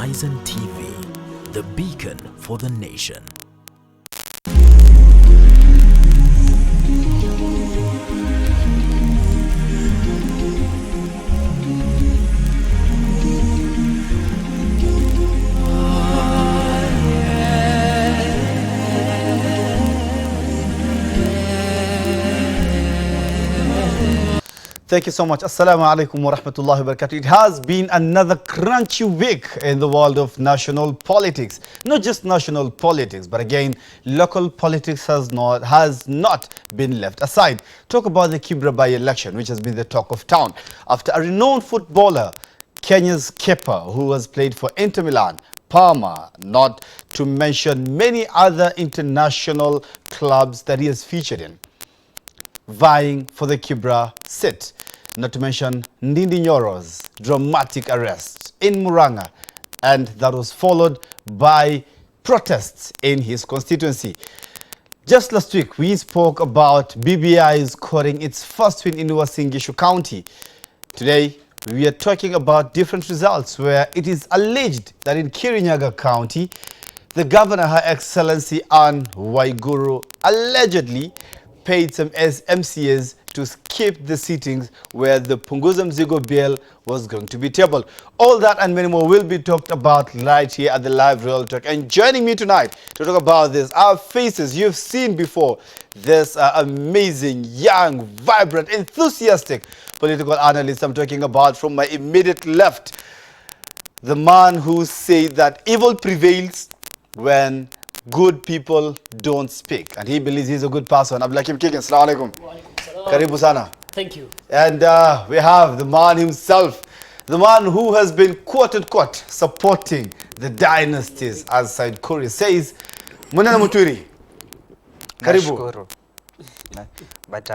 Horizon TV, the beacon for the nation. Thank you so much. Assalamu alaikum wa rahmatullahi wa barakatuh. It has been another crunchy week in the world of national politics. Not just national politics, but again, local politics has not been left aside. Talk about the Kibra by-election, which has been the talk of town. After a renowned footballer, Kenya's keeper, who has played for Inter Milan, Parma, not to mention many other international clubs that he has featured in, vying for the Kibra seat, not to mention Ndindi Nyoro's dramatic arrest in Muranga, and that was followed by protests in his constituency. Just last week, we spoke about BBI scoring its first win in Uasin Gishu County. Today, we are talking about different results where it is alleged that in Kirinyaga County, the governor, Her Excellency Anne Waiguru, allegedly paid some MCAs to skip the sittings where the Punguza Mzigo bill was going to be tabled. All that and many more will be talked about right here at the Live Real Talk. And joining me tonight to talk about this, our faces you've seen before. This amazing, young, vibrant, enthusiastic political analyst I'm talking about from my immediate left. The man who said that evil prevails when good people don't speak, and he believes he's a good person. Abdulhakim, Kigen, assalamu alaikum. Karibu sana. Thank you. And we have the man himself, the man who has been quote-unquote supporting the dynasties, as Said Kuri says, Munene Mutwiri. Karibu. But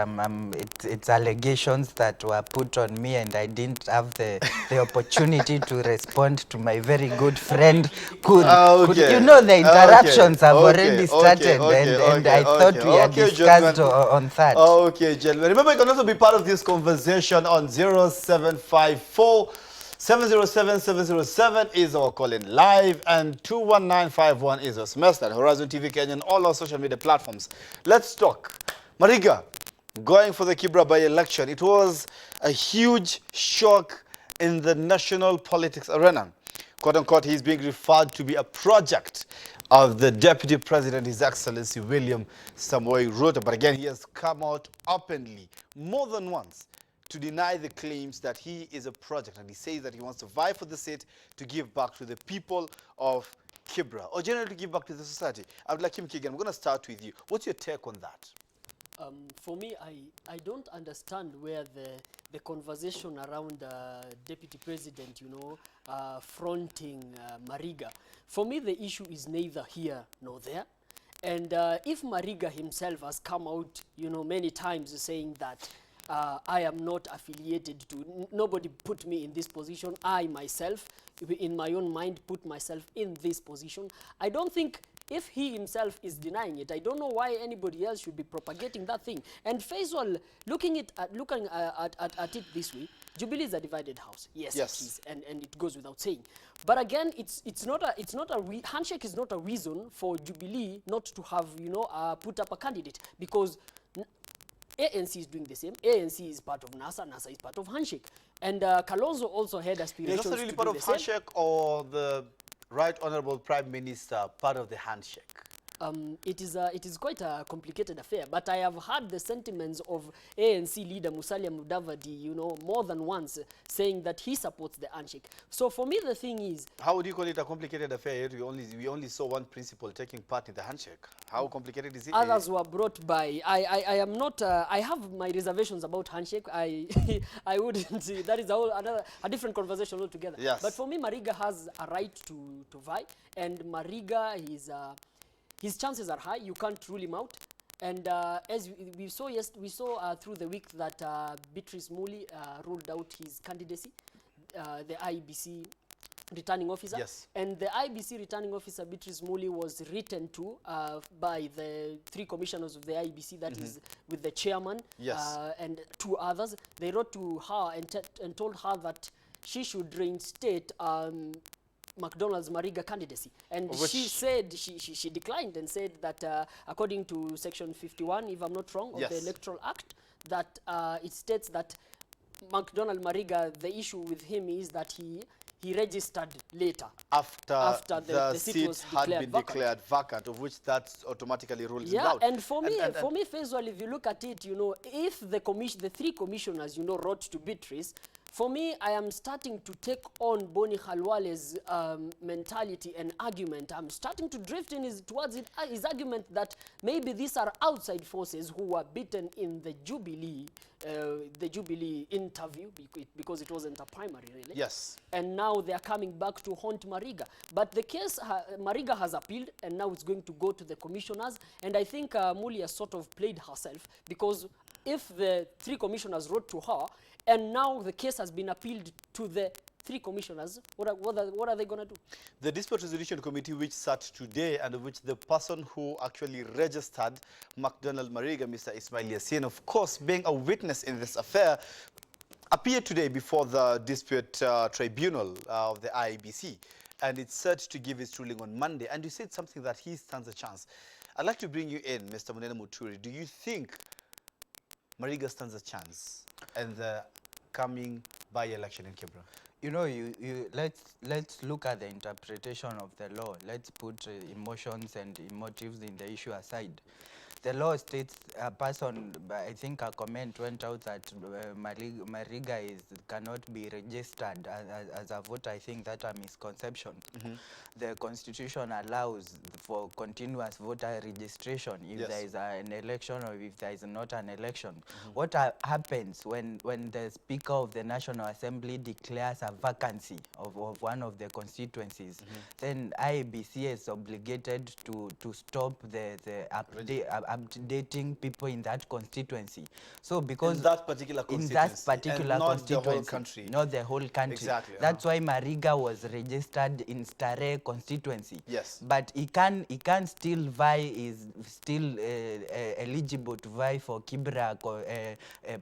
it's allegations that were put on me, and I didn't have the opportunity to respond to my very good friend. You know, the interruptions have already started, and I thought we had discussed on that. Okay, gentlemen. Remember, you can also be part of this conversation on 0754 707 707 is our call-in live, and 21951 is our SMS at Horizon TV Kenya and all our social media platforms. Let's talk. Mariga, going for the Kibra by-election, it was a huge shock in the national politics arena. Quote-unquote, he's being referred to be a project of the Deputy President, His Excellency William Samoei Ruto. But again, he has come out openly more than once to deny the claims that he is a project. And he says that he wants to vie for the seat to give back to the people of Kibra, or generally to give back to the society. Abdulhakim, Kigen, I'm going to start with you. What's your take on that? For me, I don't understand where the conversation around Deputy President, fronting Mariga. For me, the issue is neither here nor there. And if Mariga himself has come out, many times saying that I am not affiliated to, nobody put me in this position, I myself, in my own mind, put myself in this position. I don't think, if he himself is denying it, I don't know why anybody else should be propagating that thing. And Faisal, looking at it this way, Jubilee is a divided house. Yes, it is, and it goes without saying. But again, handshake is not a reason for Jubilee not to have put up a candidate, because ANC is doing the same. ANC is part of NASA. NASA is part of handshake, and Kalonzo also had aspirations. Is that really part of handshake, or the Right Honorable Prime Minister part of the handshake? It is quite a complicated affair, but I have heard the sentiments of ANC leader Musalia Mudavadi, more than once, saying that he supports the handshake. So for me, the thing is, how would you call it a complicated affair? We only saw one principal taking part in the handshake. How complicated is it? Others were brought by. I am not. I have my reservations about handshake. I wouldn't. That is a different conversation altogether. Yes. But for me, Mariga has a right to vie, and Mariga is. His chances are high. You can't rule him out. And as we saw through the week that Beatrice Muli ruled out his candidacy, the IEBC returning officer. Yes. And the IEBC returning officer, Beatrice Muli, was written to by the 3 commissioners of the IEBC, that is with the chairman and 2 others. They wrote to her and told her that she should reinstate McDonald's Mariga candidacy, and she said she declined and said that according to section 51, if I'm not wrong, of the Electoral Act, that it states that McDonald Mariga, the issue with him is that he registered later after the seat had been declared vacant, of which that automatically rules him out. Yeah, and for me, Faisal, if you look at it, you know, if the three commissioners, you know, wrote to Beatrice, for me, I am starting to take on Boni Khalwale's mentality and argument. I'm starting to drift in towards his argument that maybe these are outside forces who were beaten in the Jubilee interview, because it wasn't a primary, really. Yes. And now they are coming back to haunt Mariga. But the case, Mariga has appealed, and now it's going to go to the commissioners. And I think Mulia sort of played herself, because if the three commissioners wrote to her, and now the case has been appealed to the three commissioners, what are they going to do? The Dispute Resolution Committee, which sat today, and of which the person who actually registered McDonald Mariga, Mr. Ismail Yassin, of course, being a witness in this affair, appeared today before the Dispute Tribunal of the IEBC, and it's set to give its ruling on Monday. And you said something that he stands a chance. I'd like to bring you in, Mr. Munene Mutwiri. Do you think Mariga stands a chance in the coming by-election in Kibra? You know, let's look at the interpretation of the law. Let's put emotions and emotives in the issue aside. The law states a person, I think a comment went out that Mariga cannot be registered as a voter. I think that's a misconception. The Constitution allows for continuous voter registration if there is an election or if there is not an election. What happens when the Speaker of the National Assembly declares a vacancy of one of the constituencies, then IEBC is obligated to stop the updating people in that constituency. So because in that particular constituency, not the whole country. Not the whole country. Exactly. That's why Mariga was registered in Stare constituency. Yes. But he can still vie, is still eligible to vie for Kibra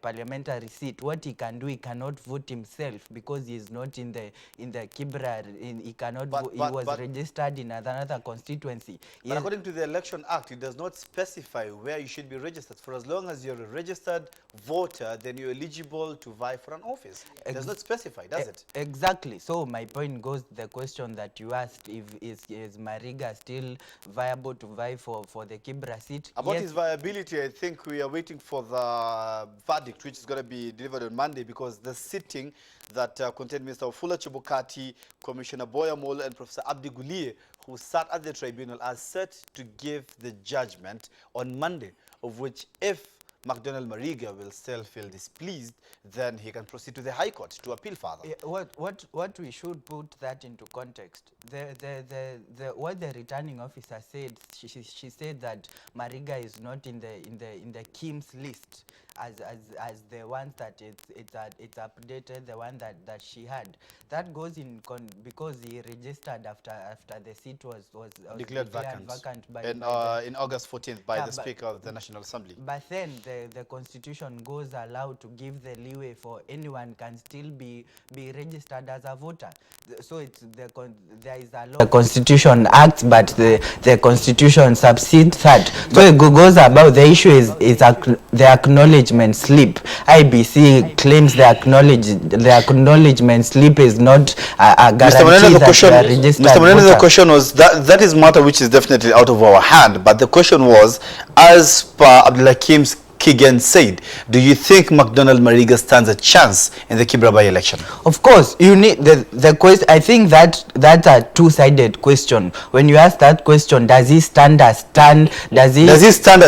parliamentary seat. What he can do, he cannot vote himself because he is not in the Kibra. He cannot. He was registered in another constituency. But according to the Election Act, it does not specify where you should be registered. For as long as you're a registered voter, then you're eligible to vie for an office. It does not specify, does it? Exactly. So my point goes to the question that you asked: is Mariga still viable to vie for the Kibra seat? About his viability, I think we are waiting for the verdict, which is going to be delivered on Monday, because the sitting that contained Mr. Ofula Chebukati, Commissioner Boyamol, and Professor Abdi Guliye, who sat at the tribunal, are set to give the judgment on Monday, of which, if McDonald Mariga will still feel displeased, then he can proceed to the High Court to appeal further. What we should put that into context. What the returning officer said, she said that Mariga is not in the Kim's list as the ones that it's updated, the one that she had. That goes in because he registered after the seat was declared vacant by in August 14th by the Speaker of the National Assembly. But then the Constitution goes allowed to give the leeway for anyone can still be registered as a voter. So there is a law. The Constitution acts, but the Constitution subsedes that. So it goes about the issue is the acknowledgement slip. IBC claims the acknowledgement slip is not a guarantee that you are registered. Mr. Munene, the question was that is matter which is definitely out of our hand. But the question was, as per Abdulhakim's Kigen said, do you think McDonald Mariga stands a chance in the Kibra by-election? Of course, you need the question. I think that's a two-sided question. When you ask that question, does he stand a chance? Does he stand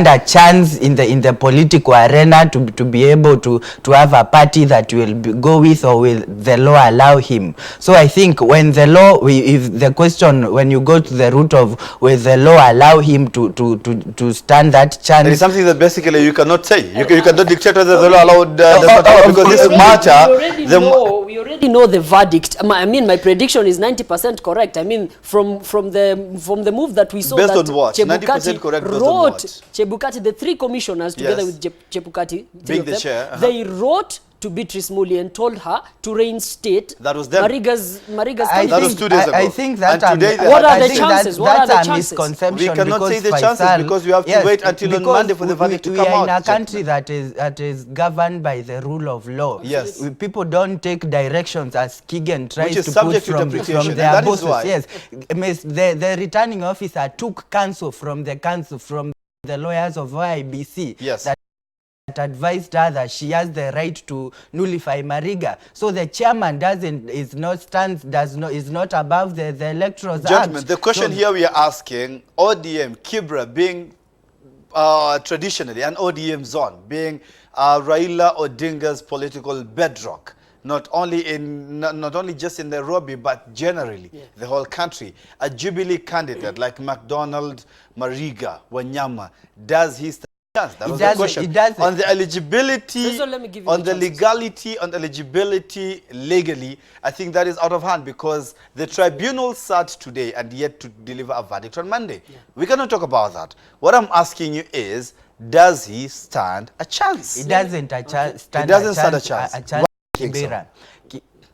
a chance in the political arena to be able to have a party that will go with, or will the law allow him? So I think when the law, if the question, when you go to the root of will the law allow him to stand that chance, something that basically you cannot say. You cannot dictate whether the law allowed because this matter. We already know the verdict. I mean, my prediction is 90% correct. I mean, from the move that we saw, based that on what? 90% correct based on what? Chebukati, the three commissioners together with Chebukati, being the chair, they wrote to Beatrice Muli and told her to reinstate That was them. Mariga's That was 2 days ago. I think that And today What are the think chances? That, What are that's the a chances? misconception. We cannot because say the chances Faisal, because we have to wait until on because Monday for the verdict to we come are in out, a country that is governed by the rule of law. Yes. People don't take directions as Kigen tries Which is to subject put to from interpretation, their and that is bosses. why. Yes, the returning officer took counsel from the lawyers of OIBC. Yes. That advised her that she has the right to nullify Mariga. So the chairman is not above the Electoral Gentlemen, Act. the question So here we are asking, ODM, Kibra being traditionally an ODM zone, being Raila Odinga's political bedrock, not only just in Nairobi, but generally the whole country. A Jubilee candidate like MacDonald Mariga Wanyama, does he stand a chance? That was the question. It doesn't. On the eligibility, So let me give you on the the chances. legality, on eligibility legally, I think that is out of hand because the tribunal sat today and yet to deliver a verdict on Monday. We cannot talk about that. What I'm asking you is, does he stand a chance? It doesn't stand a chance. Why do you think so? Kibera.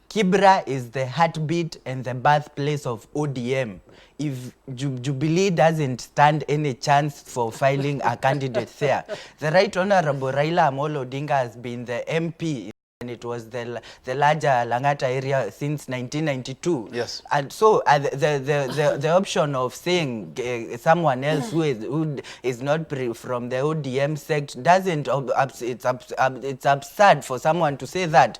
Kibra is the heartbeat and the birthplace of ODM. If Jubilee doesn't stand any chance for filing a candidate there, the Right Honorable Raila Amolo Odinga has been the MP, and it was the larger Langata area since 1992. Yes. And so the option of saying someone else who is not from the ODM sect doesn't, it's absurd for someone to say that.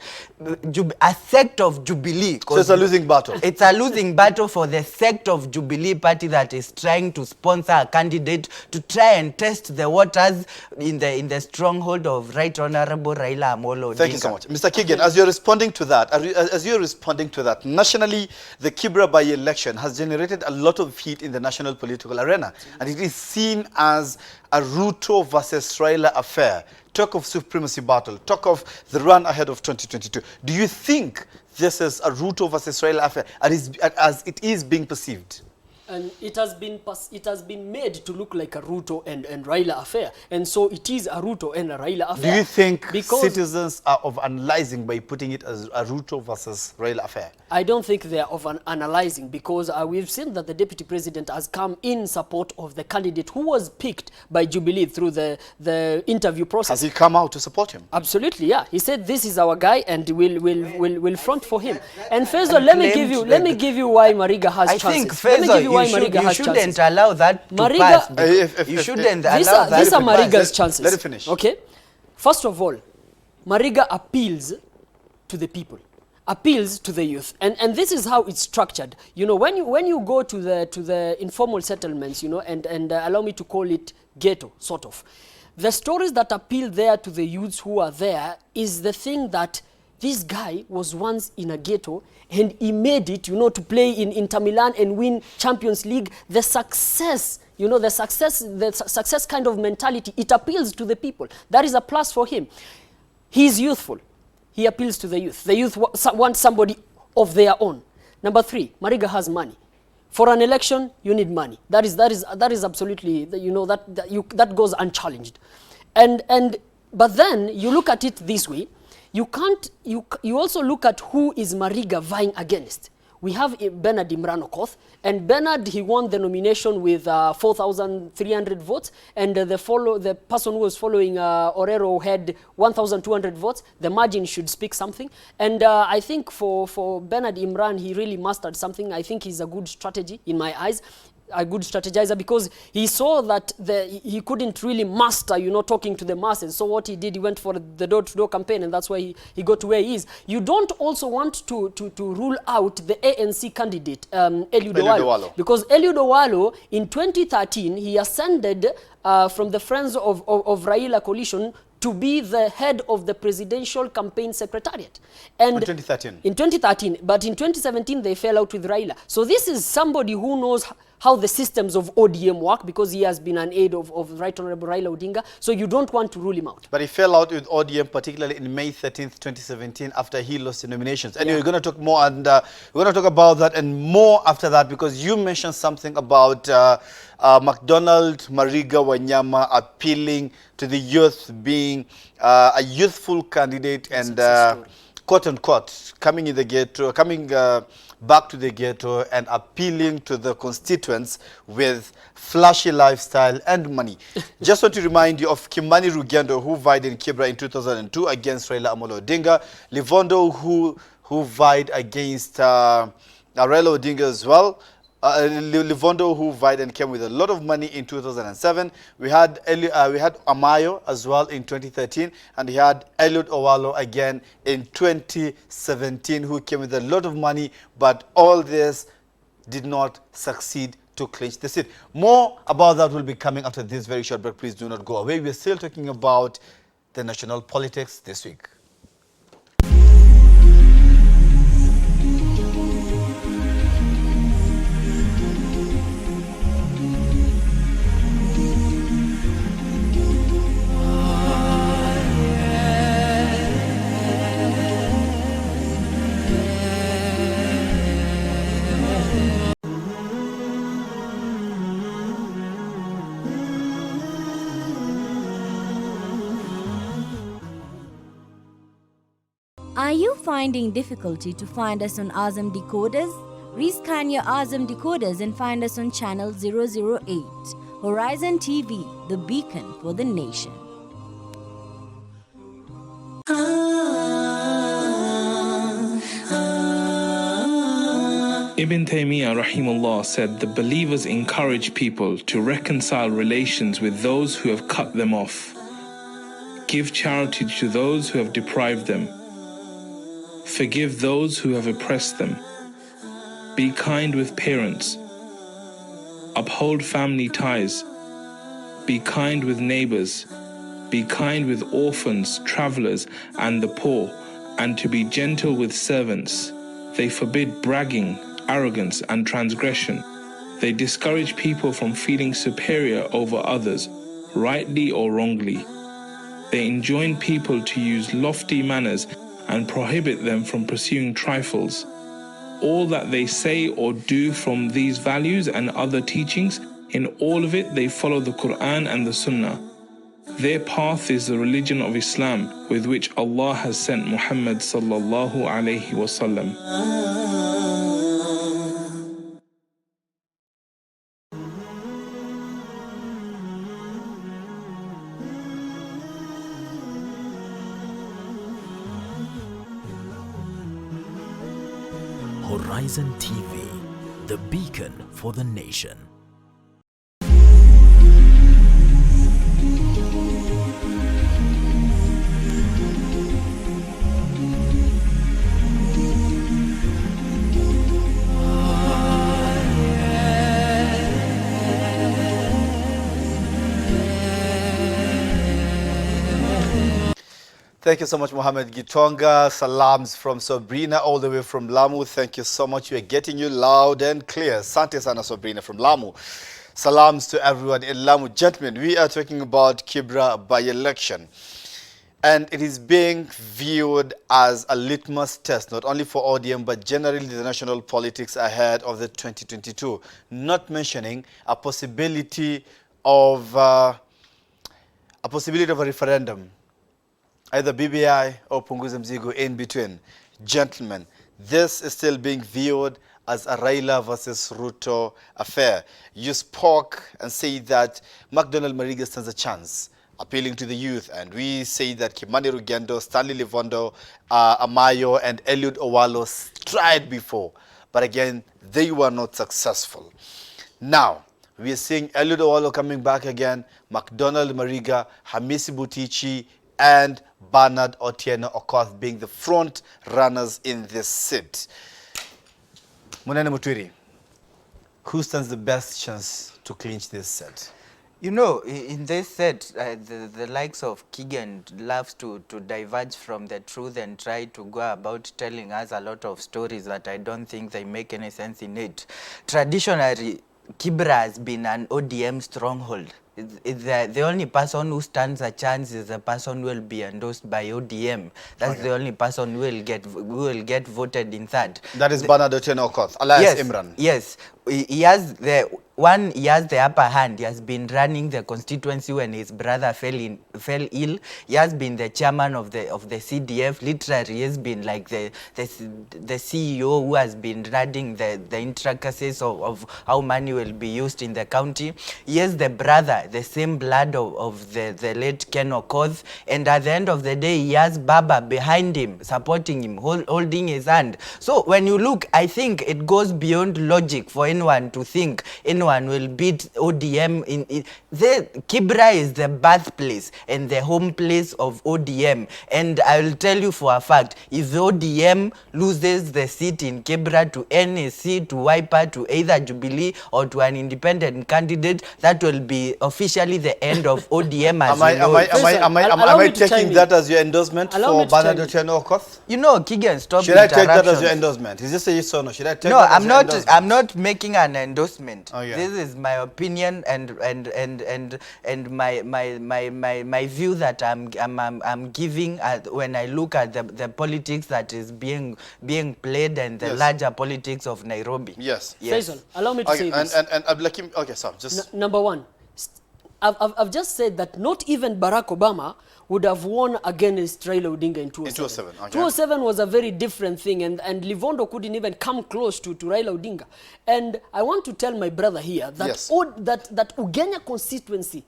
A sect of Jubilee. So it's a losing battle. It's a losing battle for the sect of Jubilee Party that is trying to sponsor a candidate to try and test the waters in the stronghold of Right Honorable Raila Amolo Odinga. Thank you so much. Mr. Kigen, as you're responding to that, nationally, the Kibra by-election has generated a lot of heat in the national political arena, and it is seen as a Ruto versus Raila affair. Talk of supremacy battle, talk of the run ahead of 2022. Do you think this is a Ruto versus Raila affair as it is being perceived? And it has been made to look like a Ruto and Raila affair, and so it is a Ruto and a Raila affair. Do you think because citizens are of analyzing by putting it as a Ruto versus Raila affair? I don't think they are of analyzing, because we've seen that the deputy president has come in support of the candidate who was picked by Jubilee through the interview process. Has he come out to support him? Absolutely, yeah. He said this is our guy and we'll front for him. And Faisal, let me give you why Mariga has chances. I think Faisal, you shouldn't allow that to pass. You shouldn't allow that. These are Mariga's Let chances. Let it finish. Okay. First of all, Mariga appeals to the people, appeals to the youth, and this is how it's structured. You know, when you go to the informal settlements, you know, and allow me to call it ghetto, sort of. The stories that appeal there to the youths who are there is the thing that this guy was once in a ghetto and he made it, you know, to play in Inter Milan and win Champions League. The success, you know, the success kind of mentality, it appeals to the people. That is a plus for him. He's youthful. He appeals to the youth. The youth want somebody of their own. Number 3, Mariga has money. For an election, you need money. That is absolutely, you know, that goes unchallenged. But then you look at it this way. You also look at who is Mariga vying against. We have Bernard Imran Okoth, and Bernard, he won the nomination with 4,300 votes, and the person who was following Orero had 1,200 votes. The margin should speak something, and I think for Bernard Imran, he really mastered something. I think he's a good strategy in my eyes. A good strategizer, because he saw that he couldn't really master, you know, talking to the masses. So what he did, he went for the door-to-door campaign, and that's why he got to where he is. You don't also want to rule out the ANC candidate, Eliud Owalo, because Eliud Owalo in 2013 he ascended from the Friends of Raila coalition to be the head of the presidential campaign secretariat. And in 2013? In 2013, but in 2017 they fell out with Raila. So this is somebody who knows how the systems of ODM work, because he has been an aide of Right Honorable Raila Odinga. So you don't want to rule him out. But he fell out with ODM, particularly in May 13th, 2017, after he lost the nominations. And we're going to talk more, and we're going to talk about that and more after that, because you mentioned something about McDonald Mariga Wanyama appealing to the youth, being a youthful candidate and quote unquote coming in the ghetto, coming back to the ghetto and appealing to the constituents with flashy lifestyle and money. Just want to remind you of Kimani Rugendo, who vied in Kibra in 2002 against Raila Amolo Odinga, Livondo, who vied against Raila Odinga as well, Livondo, who vied and came with a lot of money in 2007. We had Amayo as well in 2013, and we had Eliud Owalo again in 2017, who came with a lot of money, but all this did not succeed to clinch the seat. More about that will be coming after this very short break. Please do not go away. We're still talking about the national politics this week. Are you finding difficulty to find us on Azam decoders? Rescan your Azam decoders and find us on channel 008. Horizon TV, the beacon for the nation. Ibn Taymiyyah rahimahullah said the believers encourage people to reconcile relations with those who have cut them off. Give charity to those who have deprived them. Forgive those who have oppressed them. Be kind with parents. Uphold family ties. Be kind with neighbors. Be kind with orphans, travelers, and the poor, and to be gentle with servants. They forbid bragging, arrogance, and transgression. They discourage people from feeling superior over others, rightly or wrongly. They enjoin people to use lofty manners and prohibit them from pursuing trifles. All that they say or do from these values and other teachings, in all of it they follow the Quran and the Sunnah. Their path is the religion of Islam, with which Allah has sent Muhammad sallallahu alayhi wasallam. Horizon TV, the beacon for the nation. Thank you so much, Mohammed Gitonga. Salams from Sabrina, all the way from Lamu. Thank you so much. We are getting you loud and clear. Sante sana Sabrina from Lamu. Salams to everyone in Lamu. Gentlemen, we are talking about Kibra by-election. And it is being viewed as a litmus test, not only for ODM, but generally the national politics ahead of the 2022. Not mentioning a possibility of a referendum. Either BBI or Punguza Mzigo in between. Gentlemen, this is still being viewed as a Raila versus Ruto affair. You spoke and said that McDonald Mariga stands a chance, appealing to the youth. And we say that Kimani Rugendo, Stanley Livondo, Amayo, and Eliud Owalo tried before. But again, they were not successful. Now, we are seeing Eliud Owalo coming back again, McDonald Mariga, Hamisi Butichi, and Bernard Otieno Okoth being the front runners in this seat. Munene Mutwiri, who stands the best chance to clinch this seat? You know, in this set, the likes of Kigen loves to diverge from the truth and try to go about telling us a lot of stories that I don't think they make any sense in it. Traditionally, Kibra has been an ODM stronghold. The only person who stands a chance is the person who will be endorsed by ODM. That's the only person who will get voted in third. That is Bernadette Okoth, alias Imran. Yes, he has the upper hand. He has been running the constituency when his brother fell ill. He has been the chairman of the CDF. Literally, he has been like the CEO who has been running the intricacies of how money will be used in the county. He is the brother, the same blood of the late Ken Okoth, and at the end of the day, he has Baba behind him, supporting him, holding his hand. So when you look, I think it goes beyond logic for anyone to think anyone will beat ODM. Kibra is the birthplace and the home place of ODM, and I will tell you for a fact, if ODM loses the seat in Kibra to NAC, to Wiper, to either Jubilee or to an independent candidate, that will be officially the end of ODM as Am I taking that as your endorsement for Bernadette Okoth? You know, Kigen, stop. Should I take that as your endorsement? Is this a yes or no? Should I take no, that I'm as not. your endorsement? I'm not making an endorsement. Oh, yeah. This is my opinion and my view that I'm giving when I look at the politics that is being played and the larger politics of Nairobi. Yes. Faisal, allow me to say this. And Abdulhakim, okay, so just... Number one, I've just said that not even Barack Obama would have won against Raila Odinga in 2007. Okay. 2007 was a very different thing, and Livondo couldn't even come close to Raila Odinga. And I want to tell my brother here that yes. that Ugenya constituency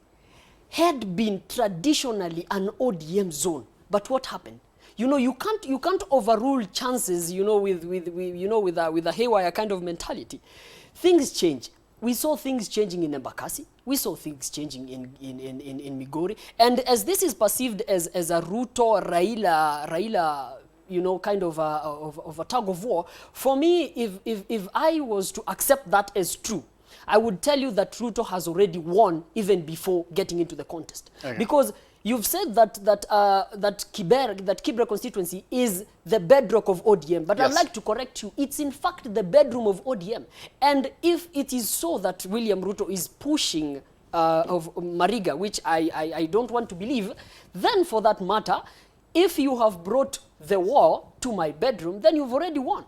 had been traditionally an ODM zone. But what happened? You know, you can't overrule chances, you know, with a haywire kind of mentality. Things change. We saw things changing in Embakasi. We saw things changing in Migori. And as this is perceived as a Ruto, Raila, you know, kind of a tug of war, for me, if I was to accept that as true, I would tell you that Ruto has already won even before getting into the contest. Okay. Because you've said that Kibra constituency is the bedrock of ODM, but yes. I'd like to correct you. It's in fact the bedroom of ODM. And if it is so that William Ruto is pushing of Mariga, which I don't want to believe, then for that matter, if you have brought the war to my bedroom, then you've already won.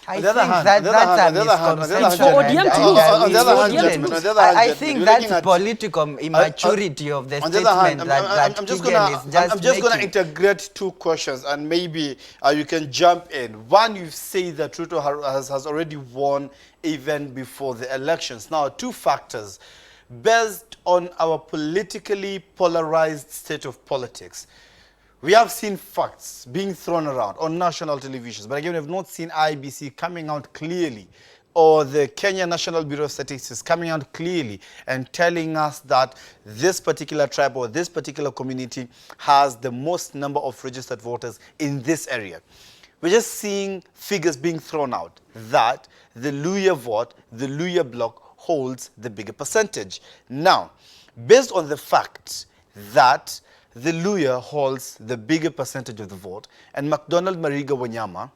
I think that's a misconception. I think that's political immaturity of the statement that Kigen is just I'm just going to integrate two questions, and maybe you can jump in. One, you say that Ruto has already won even before the elections. Now, two factors. Based on our politically polarized state of politics, we have seen facts being thrown around on national televisions, but again, we have not seen IBC coming out clearly, or the Kenya National Bureau of Statistics coming out clearly and telling us that this particular tribe or this particular community has the most number of registered voters in this area. We're just seeing figures being thrown out that the Luhya vote, the Luhya bloc, holds the bigger percentage. Now, based on the fact that the Luhya holds the bigger percentage of the vote, and McDonald Mariga Wanyama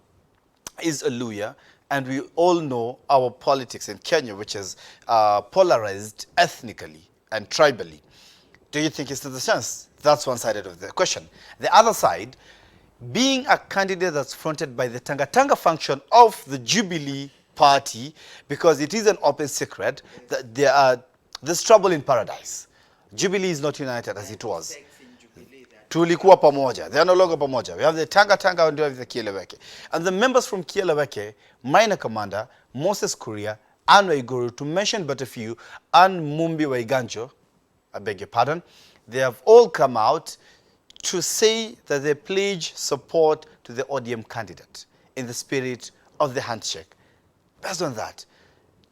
is a Luhya, and we all know our politics in Kenya, which is polarized ethnically and tribally. Do you think he stands a chance? That's one side of the question. The other side, being a candidate that's fronted by the Tanga function of the Jubilee Party, because it is an open secret that there's trouble in paradise. Jubilee is not united as it was. Tulikuwa pamoja. They are no longer pamoja. We have the Tanga and we have the Kieleweke. And the members from Kieleweke, Minor Commander, Moses Kuria, Anne Waiguru, to mention but a few, and Mumbi Waiganjo, I beg your pardon, they have all come out to say that they pledge support to the ODM candidate in the spirit of the handshake. Based on that,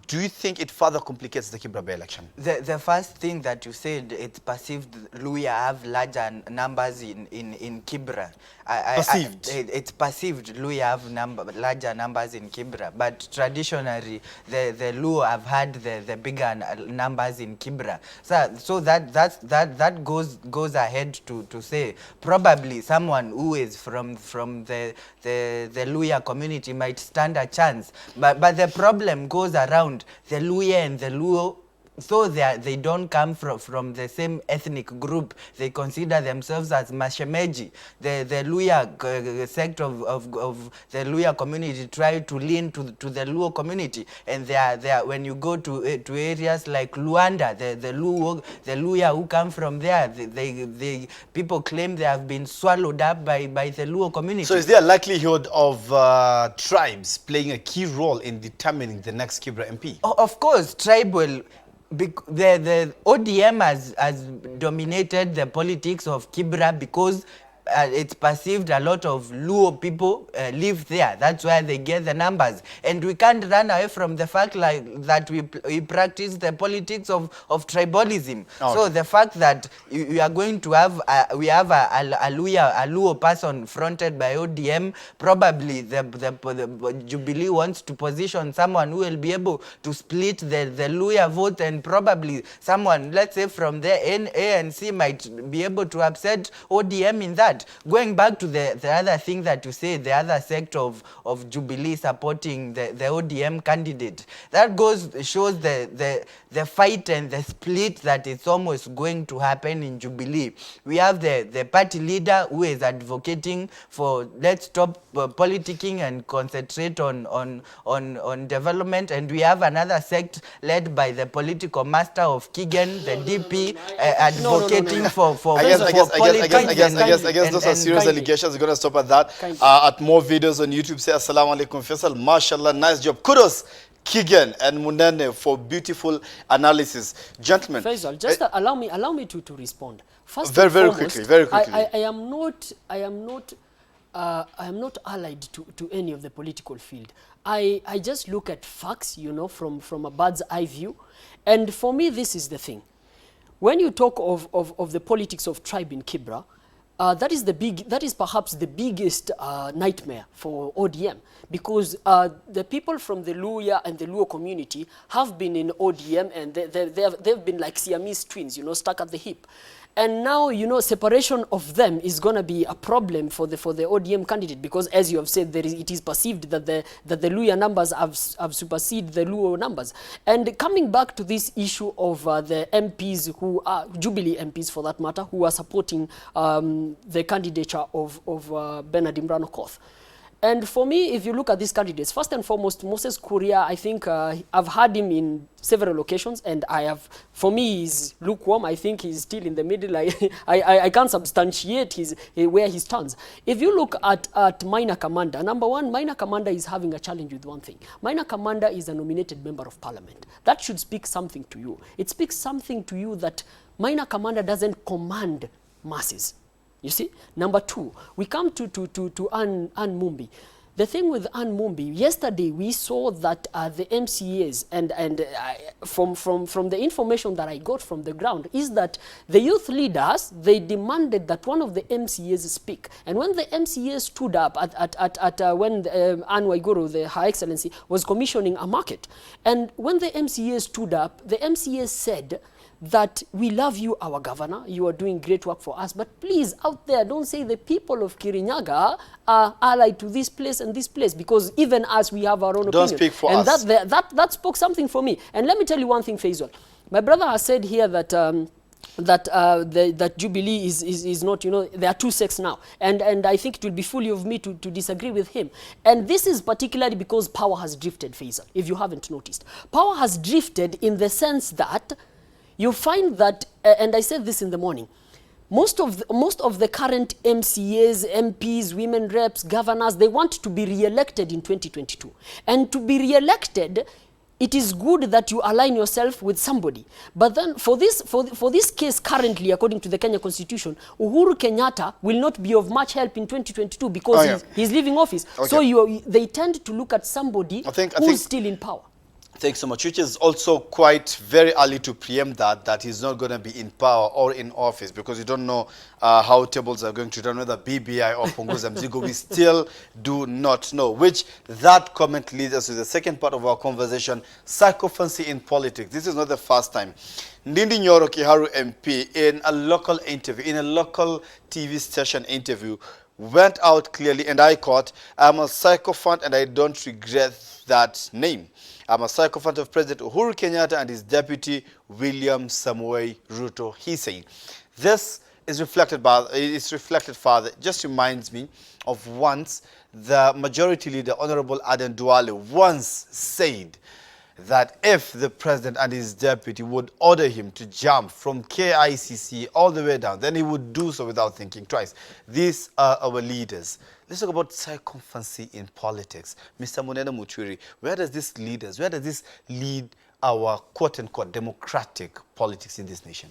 do you think it further complicates the Kibra by-election? The first thing that you said, it's perceived Luhya have larger numbers in Kibra. Perceived? It's perceived Luhya have larger numbers in Kibra, but traditionally the Luo have had the bigger numbers in Kibra. So that goes ahead to say probably someone who is from the Luhya community might stand a chance. But the problem goes around around the Luya and the Luo, so they don't come from the same ethnic group. They consider themselves as mashemeji. The Luya sect of the Luya community try to lean to the Luo community, and they are when you go to areas like Luanda, the Luya who come from there, they people claim they have been swallowed up by the Luo community. So is there a likelihood of tribes playing a key role in determining the next Kibra MP? Of course, tribal. The ODM has dominated the politics of Kibra because it's perceived a lot of Luo people live there. That's why they get the numbers. And we can't run away from the fact that we practice the politics of tribalism. Okay. So the fact that we are going to have, we have a Luo person fronted by ODM, probably the Jubilee wants to position someone who will be able to split the Luya vote, and probably someone, let's say from the ANC, might be able to upset ODM in that. Going back to the other thing that you say, the other sect of Jubilee supporting the ODM candidate, that shows the fight and the split that is almost going to happen in Jubilee. We have the party leader who is advocating for let's stop politicking and concentrate on development, and we have another sect led by the political master of Kigen, the DP, advocating for politics. I guess those are serious allegations. We're going to stop at that. At more videos on YouTube, say Assalamu alaikum Faisal. Mashallah, nice job. Kudos, Kigen and Munene, for beautiful analysis. Gentlemen. Faisal, just allow me to respond. First very foremost, quickly, very quickly. I am not allied to any of the political field. I just look at facts, you know, from a bird's eye view. And for me, this is the thing. When you talk of the politics of tribe in Kibra, that is perhaps the biggest nightmare for ODM, because the people from the Luya and the Luo community have been in ODM, and they've been like Siamese twins, you know, stuck at the hip. And now, you know, separation of them is going to be a problem for the ODM candidate, because, as you have said, it is perceived that the Luya numbers have superseded the Luo numbers. And coming back to this issue of the MPs who are, Jubilee MPs for that matter, who are supporting the candidature of Bernard Imran Okoth. And for me, if you look at these candidates, first and foremost, Moses Kuria, I think I've had him in several occasions, and for me, he's lukewarm. I think he's still in the middle. I can't substantiate where he stands. If you look at Minor Commander, number one, Minor Commander is having a challenge with one thing. Minor Commander is a nominated member of parliament. That should speak something to you. It speaks something to you that Minor Commander doesn't command masses. You see? Number two, we come to Ann Mumbi. The thing with Ann Mumbi, yesterday we saw that the MCAs, and from the information that I got from the ground, is that the youth leaders, they demanded that one of the MCAs speak. And when the MCAs stood up when Anne Waiguru, Her Excellency, was commissioning a market, and when the MCAs stood up, the MCAs said that we love you, our governor, you are doing great work for us, but please, out there, don't say the people of Kirinyaga are allied to this place and this place, because even us, we have our own opinion. Don't speak for us. And that spoke something for me. And let me tell you one thing, Faisal. My brother has said here that that Jubilee is not, you know, there are two sects now. And I think it will be foolish of me to disagree with him. And this is particularly because power has drifted, Faisal, if you haven't noticed. Power has drifted in the sense that you find that, and I said this in the morning, most of the current MCAs, MPs, women reps, governors, they want to be re-elected in 2022. And to be re-elected, it is good that you align yourself with somebody. But then for this case currently, according to the Kenya Constitution, Uhuru Kenyatta will not be of much help in 2022 because he's leaving office. Okay. So they tend to look at somebody who's still in power. Thanks so much, which is also quite very early to preempt that he's not going to be in power or in office, because you don't know how tables are going to turn, whether BBI or Punguza Mzigo. We still do not know, which that comment leads us to the second part of our conversation, psychophancy in politics. This is not the first time. Ndindi Nyoro Kiharu MP, in a local interview, in a local TV station interview, went out clearly, and I quote, "I'm a sycophant and I don't regret that name." I'm a sycophant of President Uhuru Kenyatta and his deputy William Samoei Ruto, he said. This is reflected further. It just reminds me of once the majority leader, Honorable Aden Duale, once said that if the president and his deputy would order him to jump from KICC all the way down, then he would do so without thinking twice. These are our leaders. Let's talk about circumfancy in politics. Mr. Munene Mutwiri, where does this lead our quote-unquote democratic politics in this nation?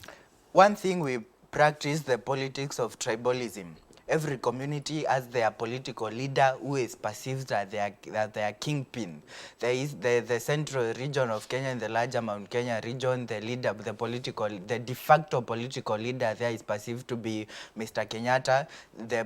One thing, we practice the politics of tribalism. Every community has their political leader who is perceived as their kingpin. There is the central region of Kenya and the larger Mount Kenya region. The leader, the de facto political leader there is perceived to be Mr. Kenyatta. The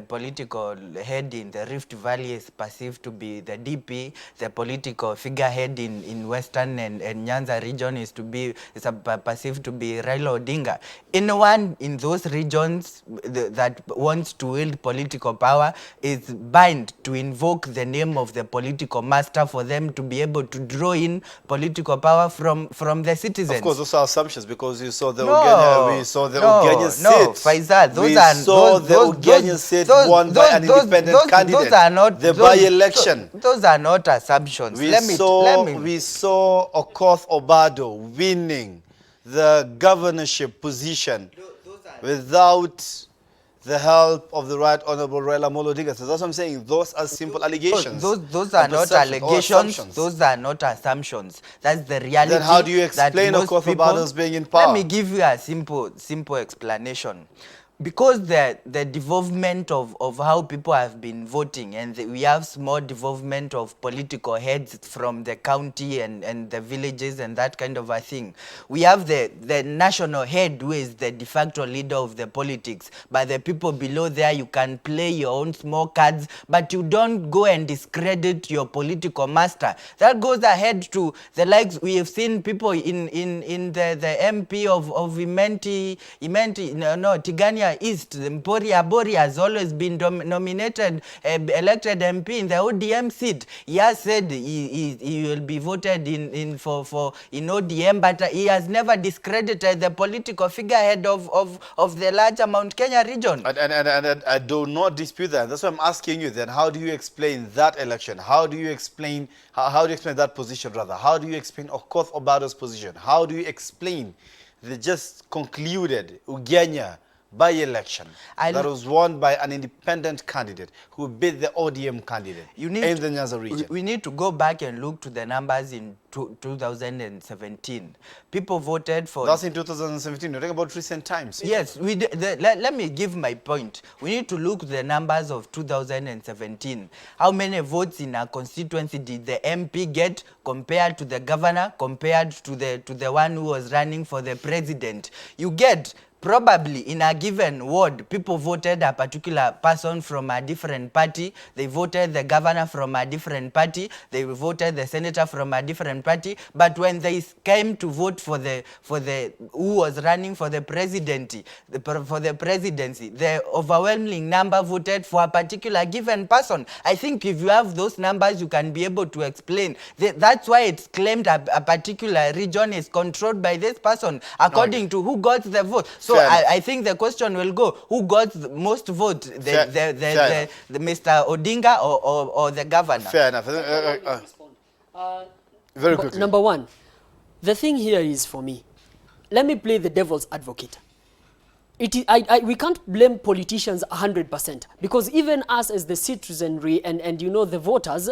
political head in the Rift Valley is perceived to be the DP. The political figurehead in Western and Nyanza region is perceived to be Raila Odinga. Anyone in those regions that wants to wield political power is bound to invoke the name of the political master for them to be able to draw in political power from the citizens. Of course, those are assumptions because you saw the Ugenya seat. No, Faisal, Ugenya seat won by an independent candidate. Those are not the by-election. Those are not assumptions. We saw Okoth Obado winning the governorship position without the help of the Right Honorable Raila Odinga. So that's what I'm saying. Those are simple allegations. Those are not allegations. Those are not assumptions. That's the reality. Then how do you explain Okoth Obado's being in power? Let me give you a simple explanation. Because the devolvement of how people have been voting, and we have small devolvement of political heads from the county and the villages and that kind of a thing. We have the national head who is the de facto leader of the politics. But the people below there, you can play your own small cards, but you don't go and discredit your political master. That goes ahead to the likes. We have seen people in the MP of Tigania East, Mpori Abori has always been nominated, elected MP in the ODM seat. He has said he will be voted in ODM, but he has never discredited the political figurehead of the larger Mount Kenya region. And I do not dispute that. That's why I'm asking you then, how do you explain that election? How do you explain that position rather? How do you explain Okoth Obado's position? How do you explain the just concluded Ugenya by-election that was won by an independent candidate who beat the ODM candidate in the Nyanza region? We need to go back and look to the numbers in 2017. People voted for... That's in 2017. You're talking about recent times. Yes. Let me give my point. We need to look at the numbers of 2017. How many votes in a constituency did the MP get compared to the governor, compared to the one who was running for the president? You get... Probably in a given ward, people voted a particular person from a different party. They voted the governor from a different party. They voted the senator from a different party. But when they came to vote for the who was running for the presidency, the overwhelming number voted for a particular given person. I think if you have those numbers, you can be able to explain. That's why it's claimed a particular region is controlled by this person according to who got the vote. So I think the question will go, who got the most votes, the Mr. Odinga or the governor? Fair enough. Very quickly. Number one, the thing here is, for me, let me play the devil's advocate. We can't blame politicians 100%, because even us as the citizenry and the voters,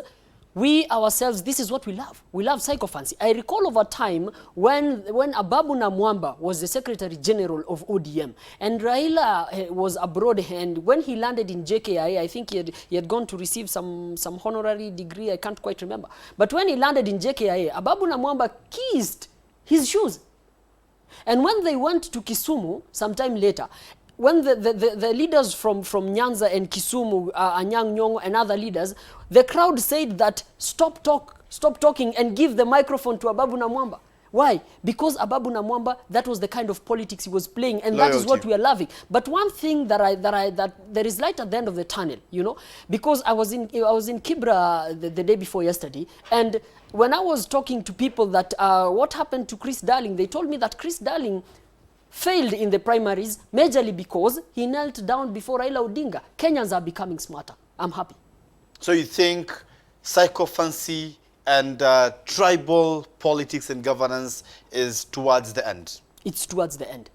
we ourselves, this is what we love. We love sycophancy. I recall of a time when Ababu Namwamba was the Secretary General of ODM, and Raila was abroad, and when he landed in JKIA, I think he had gone to receive some honorary degree, I can't quite remember. But when he landed in JKIA, Ababu Namwamba kissed his shoes. And when they went to Kisumu sometime later, when the leaders from Nyanza and Kisumu, Anyang' Nyong'o and other leaders, the crowd said that stop talking and give the microphone to Ababu Namwamba. Why? Because Ababu Namwamba, that was the kind of politics he was playing, and that is what we are loving. But one thing that there is light at the end of the tunnel, you know, because I was in Kibra the day before yesterday, and when I was talking to people that what happened to Chris Darling, they told me that Chris Darling failed in the primaries majorly because he knelt down before Raila Odinga. Kenyans are becoming smarter. I'm happy. So you think psychophancy and tribal politics and governance is towards the end? It's towards the end.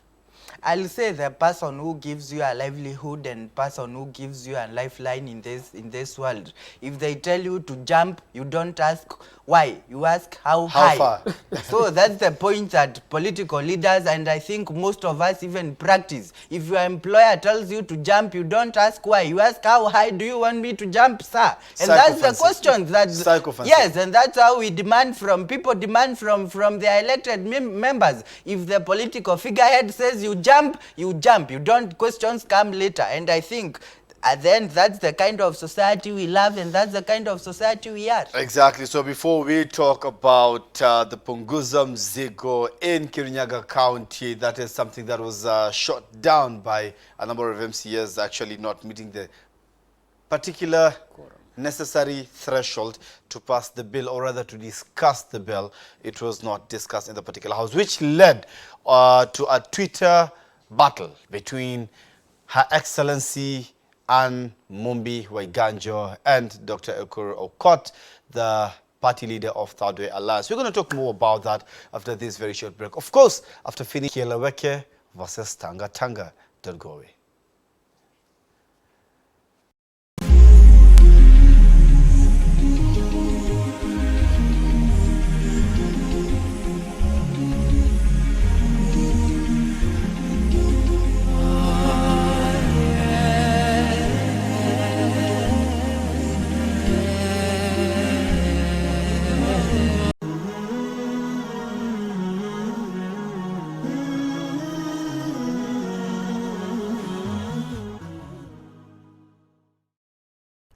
I'll say the person who gives you a livelihood and person who gives you a lifeline in this world. If they tell you to jump, you don't ask why. You ask how high. Far? So that's the point that political leaders, and I think most of us even practice. If your employer tells you to jump, you don't ask why. You ask how high do you want me to jump, sir? And that's the question. Yes, and that's how we demand from people, from their elected members. If the political figurehead says you jump, you jump. You don't, questions come later. And I think then that's the kind of society we love, and that's the kind of society we are. Exactly. So before we talk about the Punguzam Zigo in Kirinyaga County, that is something that was shot down by a number of MCAs actually not meeting the particular necessary threshold to pass the bill, or rather to discuss the bill. It was not discussed in the particular house, which led to a Twitter battle between Her Excellency Anne Mumbi Waiganjo and Dr. Ekuru Okot, the party leader of Third Way Alliance. We're going to talk more about that after this very short break. Of course, after finishing Kieleweke versus Tanga Tanga. Don't go away.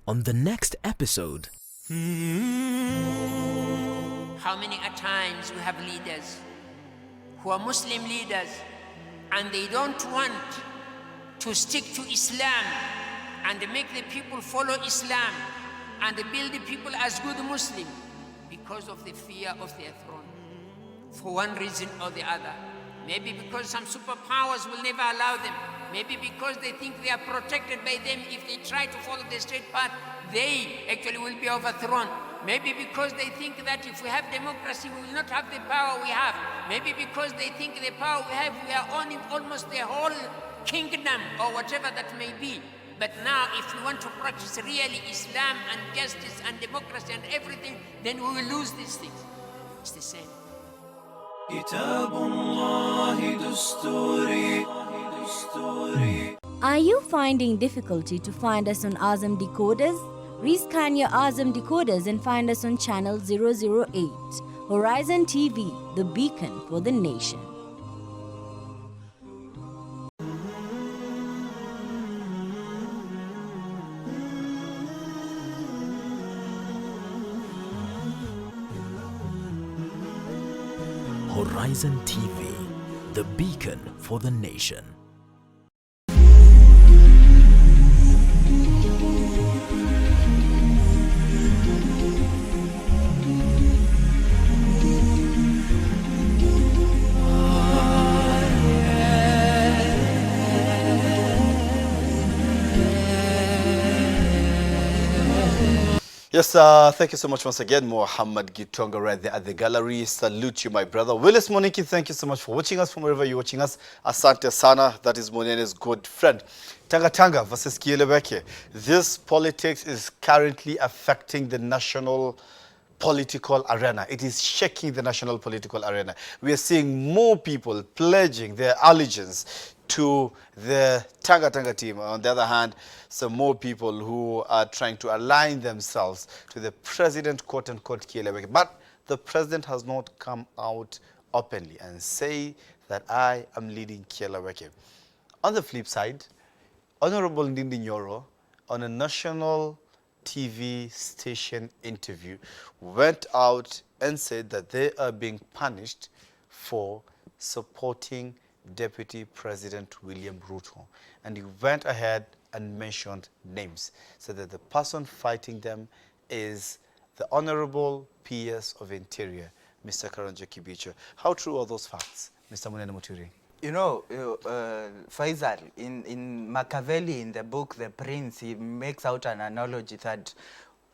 On the next episode, how many a times we have leaders who are Muslim leaders and they don't want to stick to Islam and make the people follow Islam and build the people as good Muslim because of the fear of their throne, for one reason or the other. Maybe because some superpowers will never allow them. Maybe because they think they are protected by them. If they try to follow the straight path, they actually will be overthrown. Maybe because they think that if we have democracy, we will not have the power we have. Maybe because they think the power we have, we are owning almost the whole kingdom or whatever that may be. But now, if we want to practice really Islam and justice and democracy and everything, then we will lose these things. It's the same. Are you finding difficulty to find us on Azam decoders? Rescan your Azam decoders and find us on channel 008. Horizon TV, the beacon for the nation. Horizon TV, the beacon for the nation. Yes, thank you so much once again, Mohammed Gitonga right there at the gallery. Salute you, my brother. Willis Moniki, thank you so much for watching us from wherever you're watching us. Asante Sana, that is Munene's good friend. Tanga Tanga versus Kieleweke. This politics is currently affecting the national political arena. It is shaking the national political arena. We are seeing more people pledging their allegiance to the Tanga Tanga team. On the other hand, some more people who are trying to align themselves to the president, quote unquote, Kieleweke. But the president has not come out openly and say that I am leading Kieleweke. On the flip side, Honorable Ndindi Nyoro, on a national TV station interview, went out and said that they are being punished for supporting Deputy President William Ruto. And he went ahead and mentioned names, so that the person fighting them is the Honorable PS of Interior, Mr. Karanja Kibicho. How true are those facts, Mr. Munene Mutwiri? You know, Faisal, in Machiavelli, in the book The Prince, he makes out an analogy that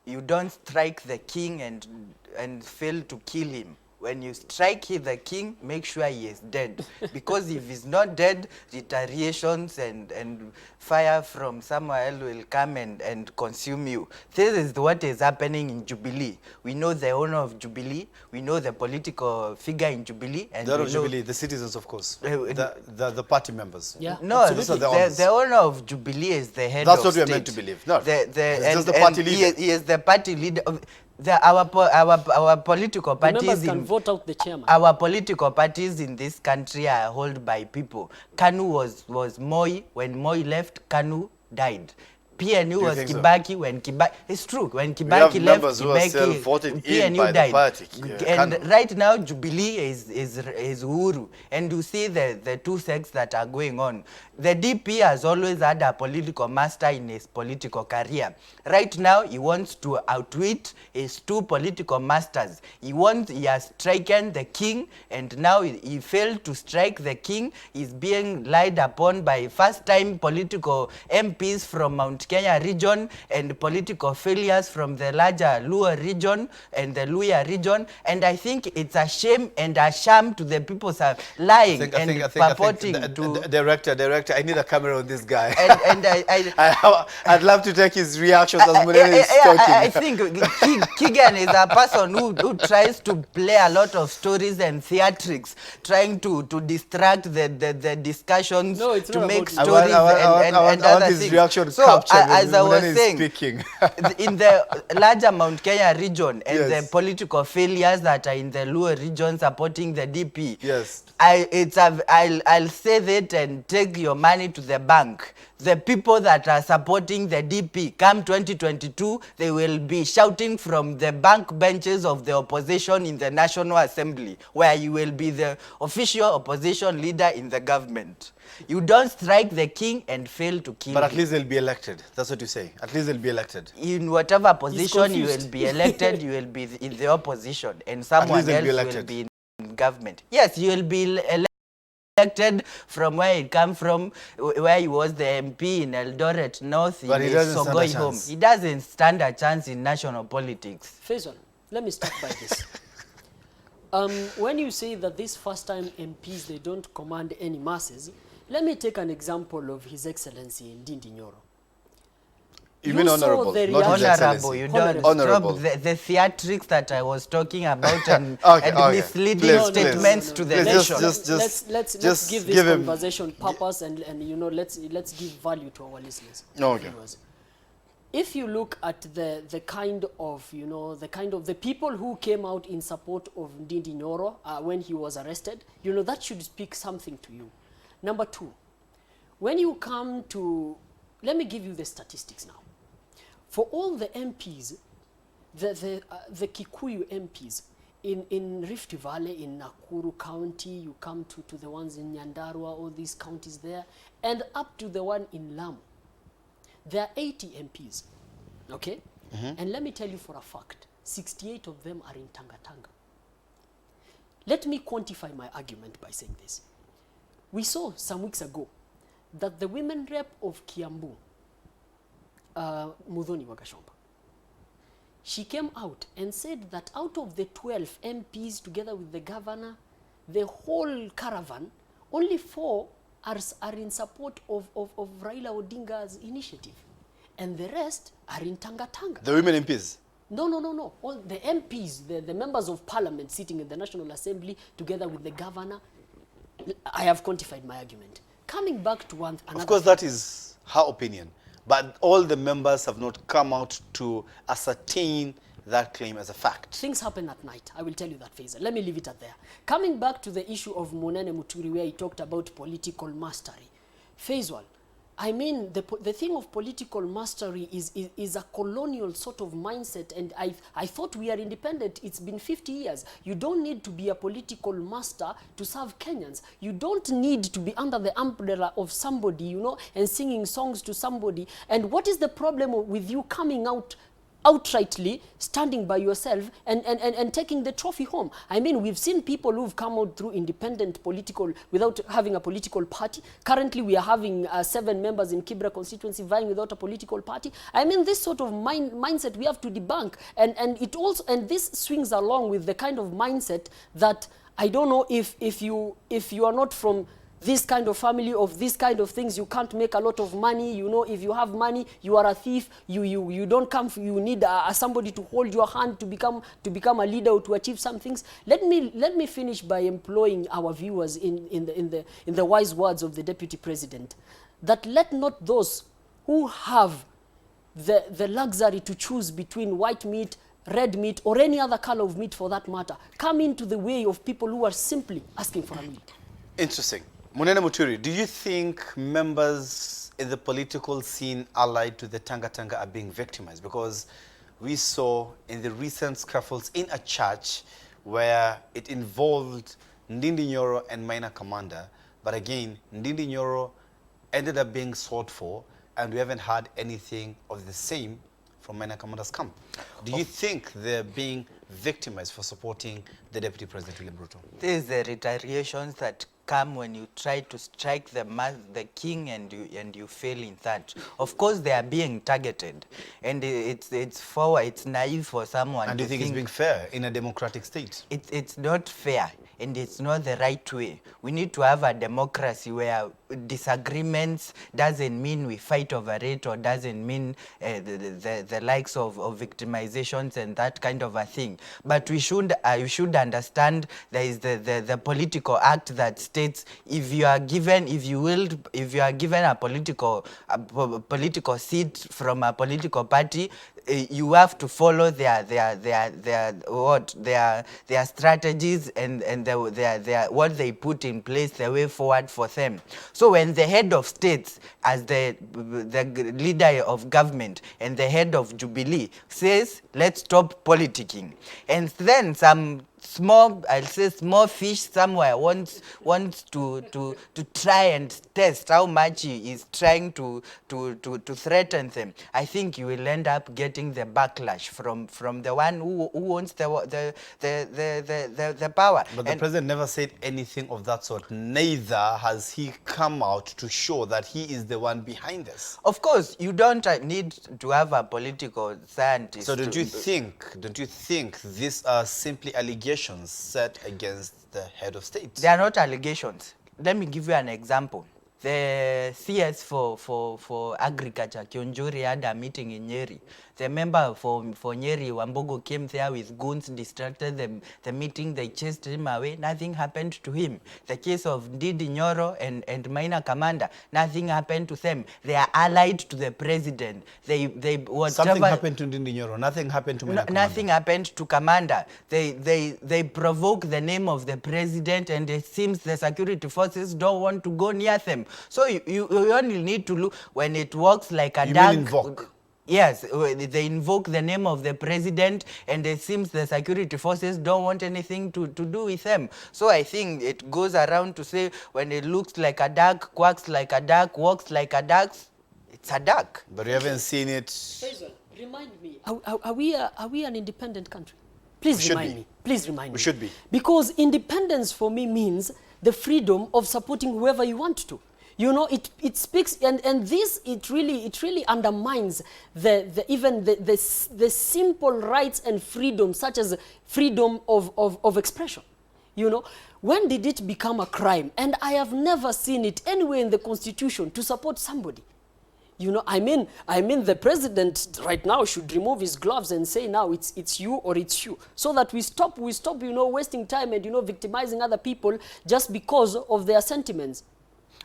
you don't strike the king and fail to kill him. When you strike the king, make sure he is dead. Because if he's not dead, retaliations and fire from somewhere else will come and consume you. This is what is happening in Jubilee. We know the owner of Jubilee. We know the political figure in Jubilee. And The owner of Jubilee, the citizens, of course. The party members. Yeah, no, the owner of Jubilee is the head That's of what state. we are meant to believe. No, It's just the party leader. He is the party leader. Our political The parties members can vote out the chairman. Our political parties in this country are held by people. KANU was Moi. When Moi left, KANU died. PNU was Kibaki so? When Kibaki... It's true. When Kibaki left, PNU died. Party. And right now, Jubilee is Uhuru. And you see the two sects that are going on. The DP has always had a political master in his political career. Right now, he wants to outwit his two political masters. He has striken the king, and now he failed to strike the king. He's being lied upon by first-time political MPs from Mount Kenya region and political failures from the larger Luo region and the Luya region. And I think it's a shame and a shame to the people who are lying and purporting to... Director, I need a camera on this guy. And I'd love to take his reactions as Munene is talking. I think Kigen is a person who tries to play a lot of stories and theatrics, trying to distract the discussions, to make stories and other things. His reaction so, as I was Munene saying, in the larger Mount Kenya region and the political failures that are in the Luo region supporting the DP, I'll say that and take your money to the bank. The people that are supporting the DP, come 2022, they will be shouting from the bank benches of the opposition in the National Assembly, where you will be the official opposition leader in the government. You don't strike the king and fail to kill him. But at least they'll be elected. That's what you say. At least they'll be elected. In whatever position you will be elected, you will be in the opposition, and someone else will be in government. Yes, you will be elected from where he come from, where he was the MP in Eldoret North, but he doesn't stand a home. chance. He doesn't stand a chance in national politics. Faisal, let me start by this. When you say that these first-time MPs, they don't command any masses, let me take an example of His Excellency Ndindi Nyoro. You mean honorable, not honorable. You don't honorable. Stop the theatrics that I was talking about and, misleading statements to the nation. Let's give this conversation purpose and you know let's give value to our listeners. Okay. If you look at the kind of the people who came out in support of Ndindi Nyoro when he was arrested, you know that should speak something to you. Number two, when you come to, let me give you the statistics now. For all the MPs, the Kikuyu MPs in Rift Valley, in Nakuru County, you come to the ones in Nyandarua, all these counties there, and up to the one in Lamu. There are 80 MPs, okay? And let me tell you for a fact, 68 of them are in Tanga. Let me quantify my argument by saying this. We saw some weeks ago that the women rep of Kiambu, Muthoni Wakashomba, she came out and said that out of the 12 MPs together with the governor, the whole caravan, only 4 are in support of Raila Odinga's initiative. And the rest are in Tanga. The women MPs? No. All the MPs, the members of parliament sitting in the National Assembly together with the governor. I have quantified my argument. Coming back to another of course, that is her opinion. But all the members have not come out to ascertain that claim as a fact. Things happen at night. I will tell you that, Faisal. Let me leave it at there. Coming back to the issue of Munene Mutwiri, where he talked about political mastery. Faisal, I mean, the thing of political mastery is a colonial sort of mindset, and I thought we are independent. It's been 50 years. You don't need to be a political master to serve Kenyans. You don't need to be under the umbrella of somebody, you know, and singing songs to somebody. And what is the problem with you coming out outrightly, standing by yourself and taking the trophy home? I mean, we've seen people who've come out through independent political, without having a political party. Currently, we are having 7 members in Kibra constituency vying without a political party. I mean, this sort of mindset we have to debunk. And this swings along with the kind of mindset that, I don't know, if you are not from this kind of family, of this kind of things, you can't make a lot of money. You know, if you have money, you are a thief. You don't come. You need somebody to hold your hand to become a leader or to achieve some things. Let me finish by employing our viewers in the wise words of the Deputy President, that let not those who have the luxury to choose between white meat, red meat, or any other color of meat for that matter, come into the way of people who are simply asking for a meal. Interesting. Munene Mutwiri, do you think members in the political scene allied to the Tanga Tanga are being victimized? Because we saw in the recent scuffles in a church where it involved Ndindi Nyoro and Minor Commander, but again, Ndindi Nyoro ended up being sought for, and we haven't heard anything of the same from Minor Commander's camp. Do you think they're being victimized for supporting the Deputy President William Ruto? These are the retaliations that come when you try to strike the king and you fail in that. Of course, they are being targeted, and it's naive for someone. And do you think it's being fair in a democratic state? It's not fair, and it's not the right way. We need to have a democracy where disagreements doesn't mean we fight over it, or doesn't mean the likes of victimizations and that kind of a thing. But we should understand there is the political act that states if you are given a political seat from a political party, you have to follow their strategies and what they put in place, the way forward for them. So when the head of states, as the leader of government and the head of Jubilee, says let's stop politicking, and then some small fish somewhere wants to try and test how much he is trying to threaten them, I think you will end up getting the backlash from the one who wants the power. But the president never said anything of that sort. Neither has he come out to show that he is the one behind this. Of course, you don't need to have a political scientist. So don't you think these are simply allegations set against the head of state? They are not allegations. Let me give you an example. The CS for Agriculture, Kionjuri, had a meeting in Nyeri. The member for Nyeri, Wambogo, came there with goons, distracted the meeting, they chased him away, nothing happened to him. The case of Ndindi Nyoro and Minor Commander, nothing happened to them. They are allied to the president. Something happened to Ndindi Nyoro, nothing happened to Minor Commander. Nothing happened to Commander. They provoke the name of the president, and it seems the security forces don't want to go near them. So you only need to look when it works like a dog. You mean invoke? Yes, they invoke the name of the president, and it seems the security forces don't want anything to do with them. So I think it goes around to say when it looks like a duck, quacks like a duck, walks like a duck, it's a duck. But you haven't seen it. Faisal, remind me, are we an independent country? Please remind me. Please remind me. We should be. Because independence for me means the freedom of supporting whoever you want to. You know, it speaks, and this, it really undermines the simple rights and freedom, such as freedom of expression. You know, when did it become a crime? And I have never seen it anywhere in the Constitution to support somebody. You know, I mean, the president right now should remove his gloves and say, now it's you or it's you, so that we stop, you know, wasting time and, you know, victimizing other people just because of their sentiments.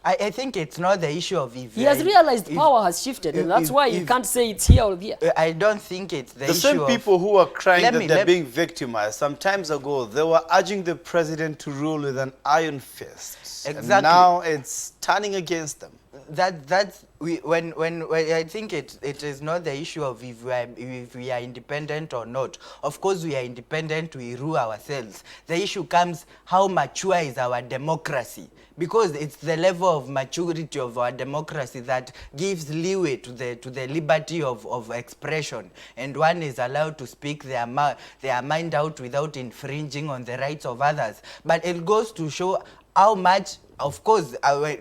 I think it's not the issue of if... He has realized power has shifted, and that's why you can't say it's here or there. I don't think it's the issue of... The same people who are crying that they're being victimized, some times ago, they were urging the president to rule with an iron fist. Exactly. And now it's turning against them. when I think it is not the issue of if we are independent or not. Of course we are independent, we rule ourselves. The issue comes, how mature is our democracy? Because it's the level of maturity of our democracy that gives leeway to the liberty of expression, and one is allowed to speak their mind out without infringing on the rights of others. But it goes to show how much, of course,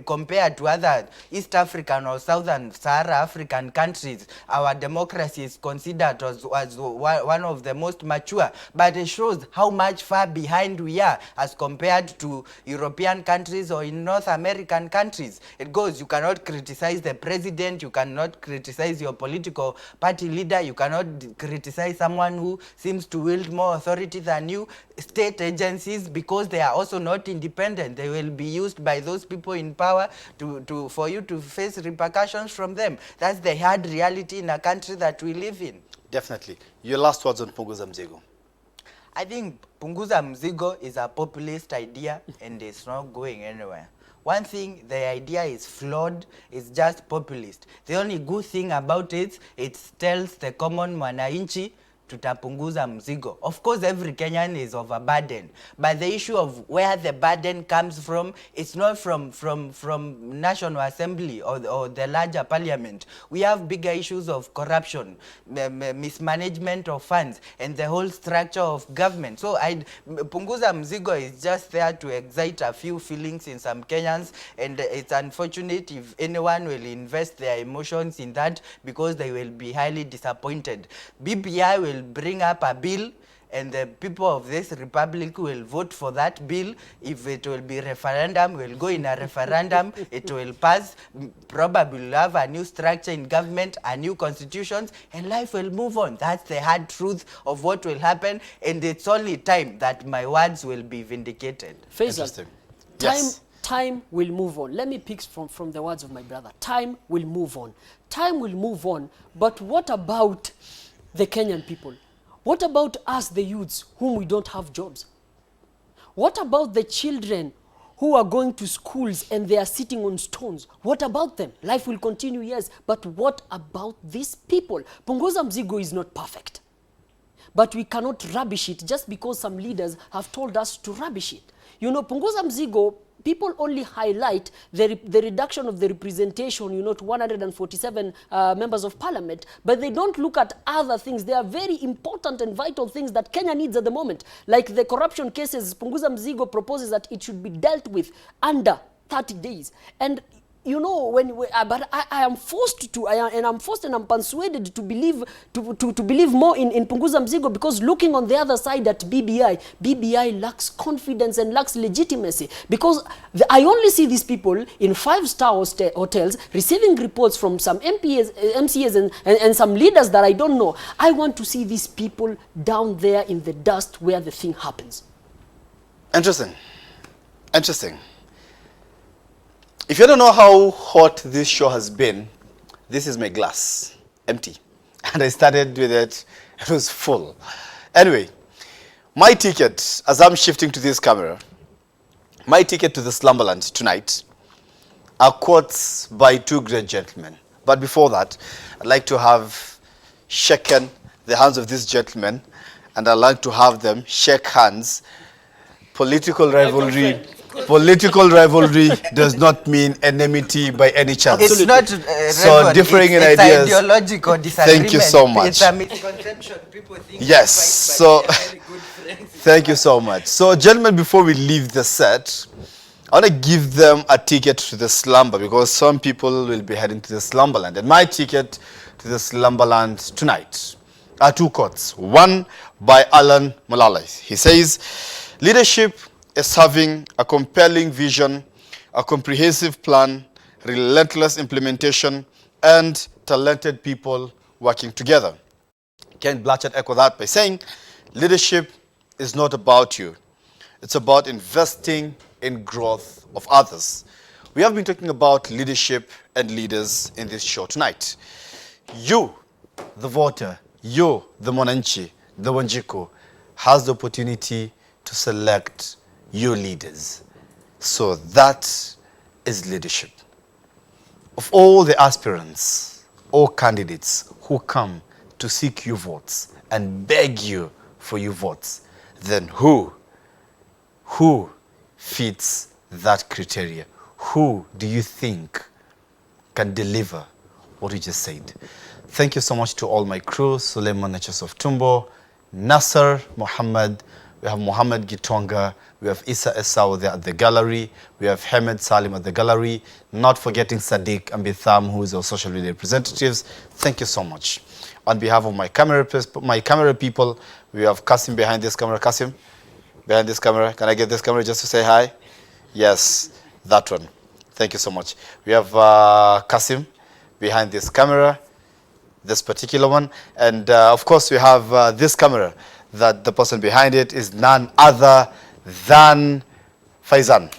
compared to other East African or Southern Sahara African countries, our democracy is considered as one of the most mature. But it shows how much far behind we are as compared to European countries or in North American countries. It goes, you cannot criticize the president, you cannot criticize your political party leader, you cannot criticize someone who seems to wield more authority than you. State agencies, because they are also not independent, they will be used by those people in power for you to face repercussions from them. That's the hard reality in a country that we live in. Definitely. Your last words on Punguza Mzigo. I think Punguza Mzigo is a populist idea and it's not going anywhere. One thing, the idea is flawed, it's just populist. The only good thing about it tells the common mwananchi tutapunguza mzigo. Of course, every Kenyan is overburdened, but the issue of where the burden comes from, it's not from National Assembly or the larger parliament. We have bigger issues of corruption, mismanagement of funds, and the whole structure of government. So punguza mzigo is just there to excite a few feelings in some Kenyans, and it's unfortunate if anyone will invest their emotions in that, because they will be highly disappointed. BBI will bring up a bill, and the people of this republic will vote for that bill. If it will be referendum, we'll go in a referendum, it will pass, probably we'll have a new structure in government, a new constitution, and life will move on. That's the hard truth of what will happen, and it's only time that my words will be vindicated. Faisal, time will move on. Let me pick from the words of my brother. Time will move on. Time will move on, but what about the Kenyan people? What about us, the youths, whom we don't have jobs? What about the children who are going to schools and they are sitting on stones? What about them? Life will continue, yes, but what about these people? Punguza Mzigo is not perfect, but we cannot rubbish it just because some leaders have told us to rubbish it. You know, Punguza Mzigo, people only highlight the reduction of the representation, you know, to 147 members of parliament, but they don't look at other things. They are very important and vital things that Kenya needs at the moment. Like the corruption cases, Punguza Mzigo proposes that it should be dealt with under 30 days. And you know, but I am forced to, and I'm persuaded to believe more in Punguza Mzigo, because looking on the other side at BBI lacks confidence and lacks legitimacy, because I only see these people in 5-star hotels receiving reports from some MCAs and some leaders that I don't know. I want to see these people down there in the dust where the thing happens. Interesting. Interesting. If you don't know how hot this show has been, this is my glass, empty. And I started with it was full. Anyway, my ticket, as I'm shifting to this camera, my ticket to the Slumberland tonight are quotes by two great gentlemen. But before that, I'd like to have shaken the hands of these gentlemen, and I'd like to have them shake hands. Political rivalry does not mean enmity by any chance. It's not so differing in ideas. Ideological disagreement. Thank you so much. It's a misconception. People think yes. So thank you so much. So gentlemen, before we leave the set, I want to give them a ticket to the slumber, because some people will be heading to the Slumberland. And my ticket to the Slumberland tonight are two quotes. One by Alan Mulally. He says, leadership is having a compelling vision, a comprehensive plan, relentless implementation, and talented people working together. Ken Blanchard echoed that by saying, leadership is not about you. It's about investing in growth of others. We have been talking about leadership and leaders in this show tonight. You, the voter, you, the Mwananchi, the Wanjiku, has the opportunity to select your leaders. So that is leadership. of all the aspirants or candidates who come to seek you votes and beg you for your votes, then who fits that criteria? Who do you think can deliver what you just said? Thank you so much to all my crew, Suleiman Nachas of Tumbo, Nasser, Muhammad, we have Muhammad Gitonga, we have Isa Esau there at the gallery, we have Hamed Salim at the gallery, not forgetting Sadiq and Bitham, who is our social media representatives. Thank you so much. On behalf of my camera people, we have Kassim behind this camera. Kassim, behind this camera. Can I get this camera just to say hi? Yes, that one. Thank you so much. We have Kassim behind this camera, this particular one. And of course, we have this camera that the person behind it is none other than Faizan.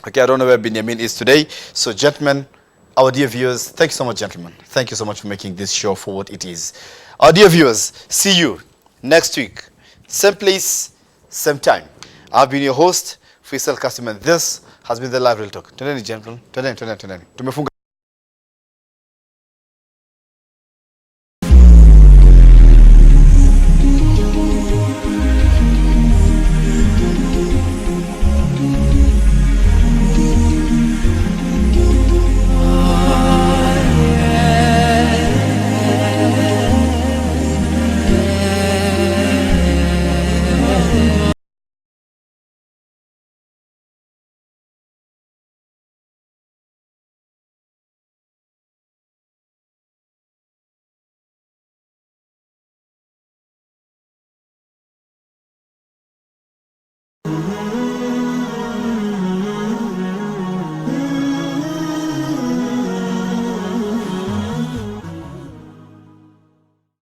Okay, I don't know where Binyamin is today. So, gentlemen, our dear viewers, thank you so much, gentlemen. Thank you so much for making this show for what it is. Our dear viewers, see you next week. Same place, same time. I've been your host, Faisal Kassim, and this has been the Live Real Talk. Tuneni, gentlemen. Tuneni. Tumefunga.